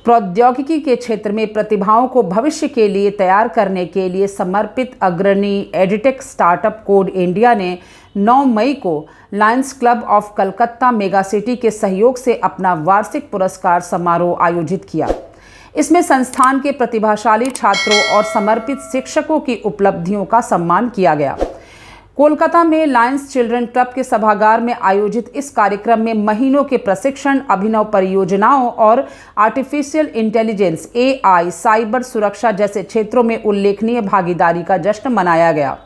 प्रौद्योगिकी के क्षेत्र में प्रतिभाओं को भविष्य के लिए तैयार करने के लिए समर्पित अग्रणी एडिटेक स्टार्टअप कोड इंडिया ने 9 मई को Lions club of Calcutta mega city के सहयोग से अपना वार्षिक पुरस्कार समारोह आयोजित किया। इसमें संस्थान के प्रतिभाशाली छात्रों और समर्पित शिक्षकों की उपलब्धियों का सम्मान किया गया। कोलकाता में लायंस चिल्ड्रन क्लब के सभागार में आयोजित इस कार्यक्रम में महीनों के प्रशिक्षण, अभिनव परियोजनाओं और आर्टिफिशियल इंटेलिजेंस AI, साइबर सुरक्षा जैसे क्षेत्रों में उल्लेखनीय भागीदारी का जश्न मनाया गया।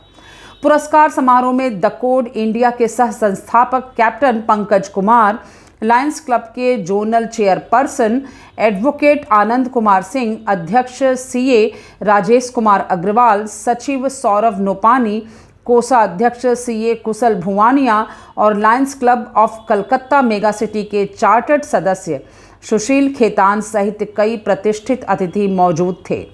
पुरस्कार समारोह में द कोड इंडिया के सह संस्थापक captain Pankaj Kumar, Lions club के zonal chairperson advocate Anand Kumar Singh, अध्यक्ष CA राजेश कुमार अग्रवाल, सचिव सौरभ नोपानी, कोषाध्यक्ष CA कुशल भुवानिया और Lions club of Calcutta mega city के चार्टर्ड सदस्य सुशील खेतान सहित कई प्रतिष्ठित अतिथि मौजूद थे।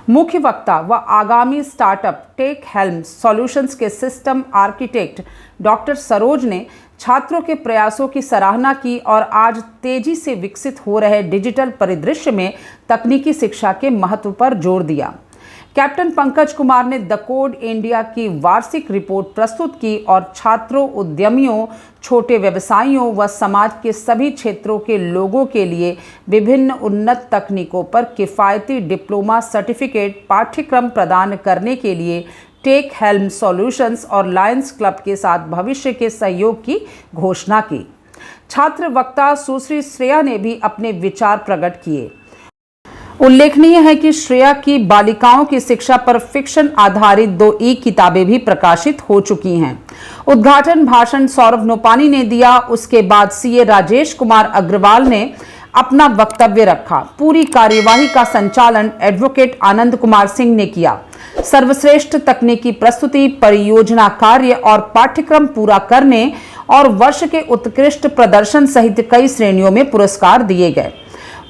मुख्य वक्ता व आगामी स्टार्टअप टेक हेल्म सॉल्यूशंस के सिस्टम आर्किटेक्ट डॉक्टर सरोज ने छात्रों के प्रयासों की सराहना की और आज तेजी से विकसित हो रहे डिजिटल परिदृश्य में तकनीकी शिक्षा के महत्व पर जोर दिया। कैप्टन पंकज कुमार ने द कोड इंडिया की वार्षिक रिपोर्ट प्रस्तुत की और छात्रों, उद्यमियों, छोटे व्यवसायियों व समाज के सभी क्षेत्रों के लोगों के लिए विभिन्न उन्नत तकनीकों पर किफ़ायती डिप्लोमा सर्टिफिकेट पाठ्यक्रम प्रदान करने के लिए टेक हेल्म सॉल्यूशंस और लायंस क्लब के साथ भविष्य के सहयोग की घोषणा की। छात्र वक्ता सुश्री श्रेया ने भी अपने विचार प्रकट किए। उल्लेखनीय है कि श्रेया की बालिकाओं की शिक्षा पर फिक्शन आधारित 2 किताबें भी प्रकाशित हो चुकी हैं। उद्घाटन भाषण सौरभ नोपानी ने दिया। उसके बाद CA राजेश कुमार अग्रवाल ने अपना वक्तव्य रखा। पूरी कार्यवाही का संचालन एडवोकेट आनंद कुमार सिंह ने किया। सर्वश्रेष्ठ तकनीकी प्रस्तुति, परियोजना कार्य और पाठ्यक्रम पूरा करने और वर्ष के उत्कृष्ट प्रदर्शन सहित कई श्रेणियों में पुरस्कार दिए गए।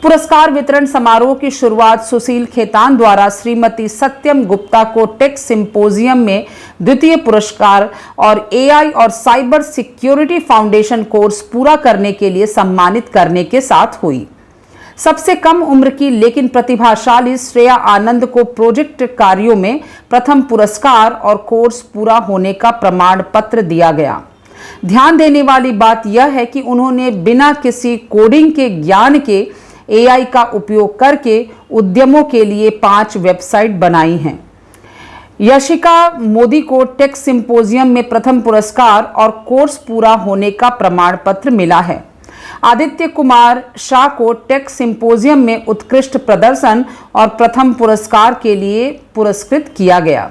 पुरस्कार वितरण समारोह की शुरुआत सुशील खेतान द्वारा श्रीमती सत्यम गुप्ता को टेक सिंपोजियम में द्वितीय पुरस्कार और AI और साइबर सिक्योरिटी फाउंडेशन कोर्स पूरा करने के लिए सम्मानित करने के साथ हुई। सबसे कम उम्र की लेकिन प्रतिभाशाली श्रेया आनंद को प्रोजेक्ट कार्यों में प्रथम पुरस्कार और कोर्स पूरा होने का प्रमाण पत्र दिया गया। ध्यान देने वाली बात यह है कि उन्होंने बिना किसी कोडिंग के ज्ञान के AI का उपयोग करके उद्यमों के लिए 5 वेबसाइट बनाई हैं। यशिका मोदी को टेक सिंपोजियम में प्रथम पुरस्कार और कोर्स पूरा होने का प्रमाण पत्र मिला है। आदित्य कुमार शाह को टेक सिंपोजियम में उत्कृष्ट प्रदर्शन और प्रथम पुरस्कार के लिए पुरस्कृत किया गया।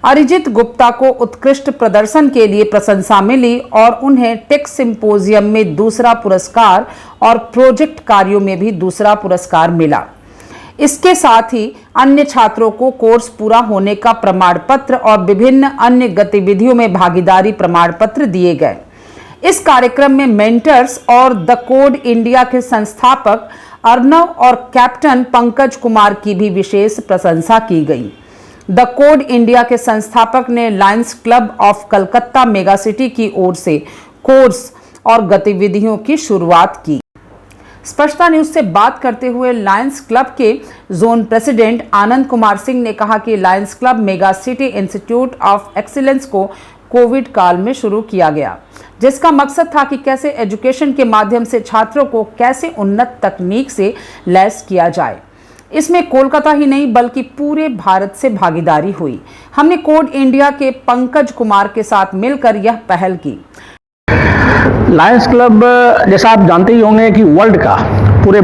अरिजीत गुप्ता को उत्कृष्ट प्रदर्शन के लिए प्रशंसा मिली और उन्हें टेक सिंपोजियम में दूसरा पुरस्कार और प्रोजेक्ट कार्यों में भी दूसरा पुरस्कार मिला। इसके साथ ही अन्य छात्रों को कोर्स पूरा होने का प्रमाण पत्र और विभिन्न अन्य गतिविधियों में भागीदारी प्रमाण पत्र दिए गए। इस कार्यक्रम में मेंटर्स और द कोड इंडिया के संस्थापक अर्नव और कैप्टन पंकज कुमार की भी विशेष प्रशंसा की गई। द कोड इंडिया के संस्थापक ने Lions club of Calcutta mega city की ओर से कोर्स और गतिविधियों की शुरुआत की। स्पष्टता न्यूज से बात करते हुए लायंस क्लब के जोन प्रेसिडेंट आनंद कुमार सिंह ने कहा कि Lions club mega city institute of excellence को कोविड काल में शुरू किया गया, जिसका मकसद था कि कैसे एजुकेशन के माध्यम से छात्रों को कैसे उन्नत तकनीक से लैस किया जाए। इसमें कोलकाता ही नहीं बल्कि पूरे भारत से भागीदारी हुई। हमने कोड इंडिया के पंकज कुमार के साथ मिलकर यह पहल की। लायंस क्लब जैसा आप जानते ही होंगे कि वर्ल्ड का, पूरे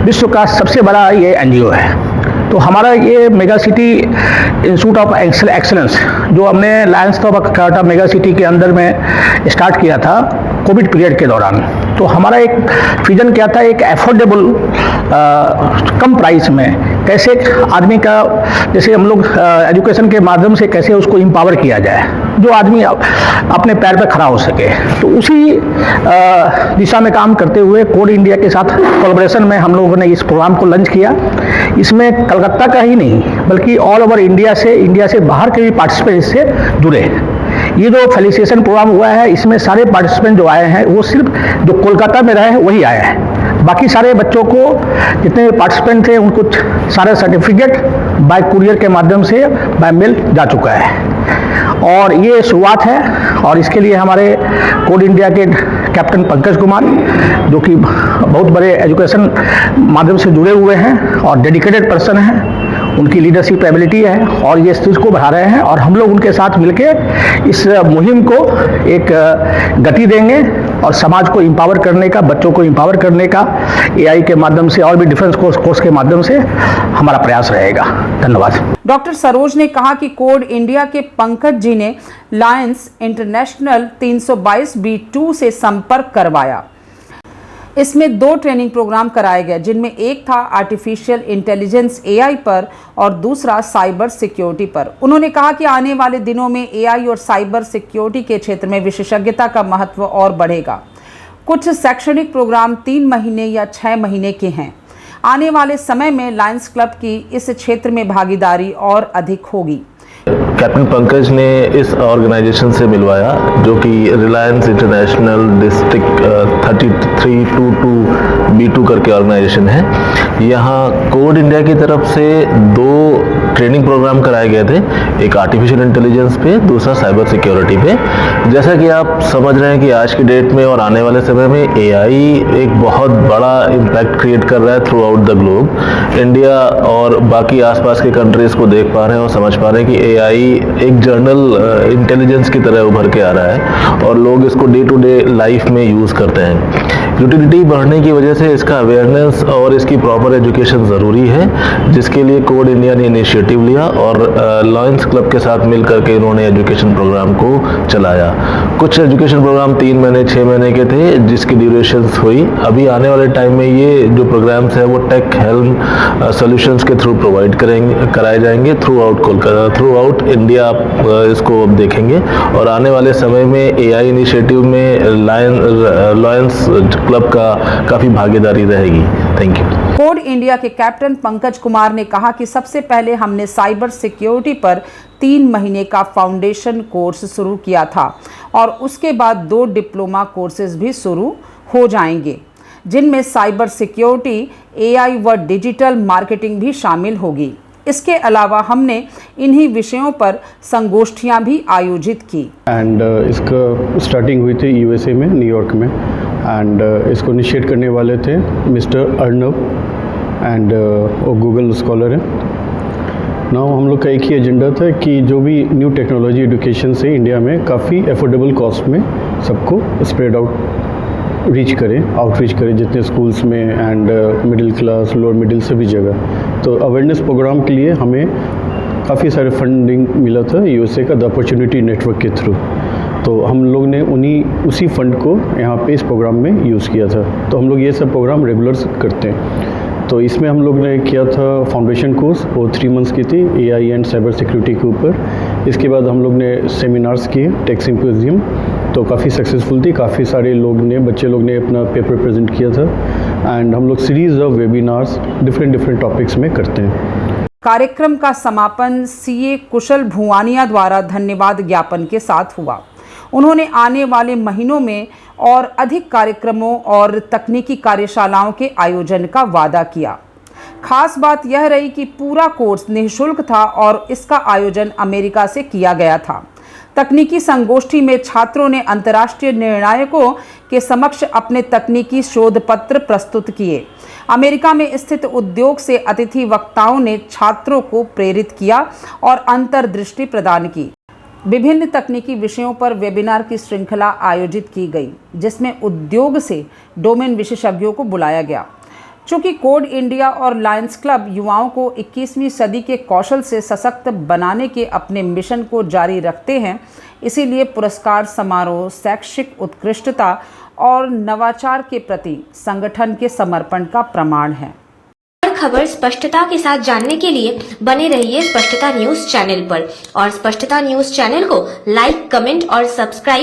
विश्व का सबसे बड़ा ये NGO है। तो हमारा ये mega city institute of excellence जो हमने Lions club of Calcutta mega city के अंदर में स्टार्ट किया था कोविड पीरियड के दौरान। तो हमारा एक विजन क्या था, एक एफोर्डेबल कम प्राइस में कैसे आदमी का, जैसे हम लोग एजुकेशन के माध्यम से कैसे उसको एम्पावर किया जाए, जो आदमी अपने पैर पर खड़ा हो सके। तो उसी दिशा में काम करते हुए कोड इंडिया के साथ कोलैबोरेशन में हम लोगों ने इस प्रोग्राम को लॉन्च किया। इसमें कलकत्ता का ही नहीं बल्कि ऑल ओवर इंडिया से बाहर के भी पार्टिसिपेंट इससे जुड़े। ये जो फेलिसिटेशन प्रोग्राम हुआ है इसमें सारे पार्टिसिपेंट जो आए हैं वो सिर्फ जो कोलकाता में रहे हैं वही आए हैं। बाकी सारे बच्चों को जितने पार्टिसिपेंट थे उनको सारे सर्टिफिकेट बाय कुरियर के माध्यम से बाय मेल जा चुका है और ये शुरुआत है। और इसके लिए हमारे कोड इंडिया के कैप्टन पंकज कुमार जो कि बहुत बड़े एजुकेशन माध्यम से जुड़े हुए हैं और डेडिकेटेड पर्सन हैं, उनकी लीडरशिप एबिलिटी है और ये इस चीज़ को बढ़ा रहे हैं और हम लोग उनके साथ मिलकर इस मुहिम को एक गति देंगे और समाज को एम्पावर करने का, बच्चों को एम्पावर करने का एआई के माध्यम से और भी डिफेंस कोर्स के माध्यम से हमारा प्रयास रहेगा। धन्यवाद। डॉक्टर सरोज ने कहा कि कोड इंडिया के पंकज जी ने लायंस इंटरनेशनल 322B2 से संपर्क करवाया। इसमें 2 ट्रेनिंग प्रोग्राम कराए गए जिनमें एक था आर्टिफिशियल इंटेलिजेंस एआई पर और दूसरा साइबर सिक्योरिटी पर। उन्होंने कहा कि आने वाले दिनों में एआई और साइबर सिक्योरिटी के क्षेत्र में विशेषज्ञता का महत्व और बढ़ेगा। कुछ शैक्षणिक प्रोग्राम 3 महीने या 6 महीने के हैं। आने वाले समय में लायंस क्लब की इस क्षेत्र में भागीदारी और अधिक होगी। कैप्टन पंकज ने इस ऑर्गेनाइजेशन से मिलवाया जो कि रिलायंस इंटरनेशनल डिस्ट्रिक्ट 3322B2 करके ऑर्गेनाइजेशन है। यहाँ कोड इंडिया की तरफ से 2 ट्रेनिंग प्रोग्राम कराए गए थे, एक आर्टिफिशियल इंटेलिजेंस पे, दूसरा साइबर सिक्योरिटी पे। जैसा कि आप समझ रहे हैं कि आज की डेट में और आने वाले समय में एआई एक बहुत बड़ा इम्पैक्ट क्रिएट कर रहा है through out the globe. India और बाकी आसपास के कंट्रीज को देख पा रहे हैं और समझ पा रहे हैं कि एआई एक जर्नल इंटेलिजेंस की तरह उभर के आ रहा है और लोग इसको डे टू डे लाइफ में यूज़ करते हैं। यूटिलिटी बढ़ने की वजह से इसका अवेयरनेस और इसकी प्रॉपर एजुकेशन ज़रूरी है, जिसके लिए कोड इंडिया ने इनिशिएटिव लिया और लायंस क्लब के साथ मिल करके इन्होंने एजुकेशन प्रोग्राम को चलाया। कुछ एजुकेशन प्रोग्राम 3 महीने 6 महीने के थे जिसकी ड्यूरेशंस हुई। अभी आने वाले टाइम में ये जो प्रोग्राम्स है वो टेक हेल्म सॉल्यूशंस के थ्रू प्रोवाइड कराए जाएंगे through out Kolkata, through out India. आप इसको अब देखेंगे और आने वाले समय में एआई इनिशिएटिव में लायंस क्लब का काफ़ी भागीदारी रहेगी। Thank you. कोड इंडिया के कैप्टन पंकज कुमार ने कहा कि सबसे पहले हमने साइबर सिक्योरिटी पर 3 महीने का फाउंडेशन कोर्स शुरू किया था और उसके बाद 2 डिप्लोमा कोर्सेज भी शुरू हो जाएंगे जिनमें साइबर सिक्योरिटी, एआई व डिजिटल मार्केटिंग भी शामिल होगी। इसके अलावा हमने इन्हीं विषयों पर संगोष्ठियां भी आयोजित की। एंड इसका स्टार्टिंग हुई थी यूएसए में, न्यूयॉर्क में। एंड इसको इनिशिएट करने वाले थे मिस्टर अर्नब एंड वो गूगल स्कॉलर है। नाउ हम लोग का एक ही एजेंडा था कि जो भी न्यू टेक्नोलॉजी एजुकेशन से इंडिया में काफ़ी अफोर्डेबल कॉस्ट में सबको स्प्रेड आउट रीच करें, आउटरीच करें जितने स्कूल्स में and middle class, lower middle सभी जगह। तो अवेयरनेस प्रोग्राम के लिए हमें काफ़ी सारे फंडिंग मिला था यूएसए का द अपॉर्चुनिटी नेटवर्क के थ्रू। तो हम लोग ने उसी फंड को यहाँ पे इस प्रोग्राम में यूज़ किया था। तो हम लोग ये सब प्रोग्राम रेगुलर करते हैं। तो इसमें हम लोग ने किया था फाउंडेशन कोर्स, वो 3 मंथ्स की थी एआई एंड साइबर सिक्योरिटी के ऊपर। इसके बाद हम लोग ने सेमिनार्स किए, टेक सिम्पोजियम, तो काफ़ी सक्सेसफुल थी। काफ़ी सारे बच्चे लोग ने अपना पेपर प्रेजेंट किया था। एंड हम लोग series of webinars different topics में करते हैं। कार्यक्रम का समापन सीए कुशल भुवानिया द्वारा धन्यवाद ज्ञापन के साथ हुआ। उन्होंने आने वाले महीनों में और अधिक कार्यक्रमों और तकनीकी कार्यशालाओं के आयोजन का वादा किया। खास बात यह रही कि पूरा कोर्स निःशुल्क था और इसका आयोजन अमेरिका से किया गया था। तकनीकी संगोष्ठी में छात्रों ने अंतर्राष्ट्रीय निर्णायकों के समक्ष अपने तकनीकी शोध पत्र प्रस्तुत किए। अमेरिका में स्थित उद्योग से अतिथि वक्ताओं ने छात्रों को प्रेरित किया और अंतर्दृष्टि प्रदान की। विभिन्न तकनीकी विषयों पर वेबिनार की श्रृंखला आयोजित की गई जिसमें उद्योग से डोमेन विशेषज्ञों को बुलाया गया। चूँकि कोड इंडिया और लायंस क्लब युवाओं को 21वीं सदी के कौशल से सशक्त बनाने के अपने मिशन को जारी रखते हैं, इसीलिए पुरस्कार समारोह शैक्षिक उत्कृष्टता और नवाचार के प्रति संगठन के समर्पण का प्रमाण है। खबर स्पष्टता के साथ जानने के लिए बने रहिए स्पष्टता न्यूज चैनल पर और स्पष्टता न्यूज चैनल को लाइक, कमेंट और सब्सक्राइब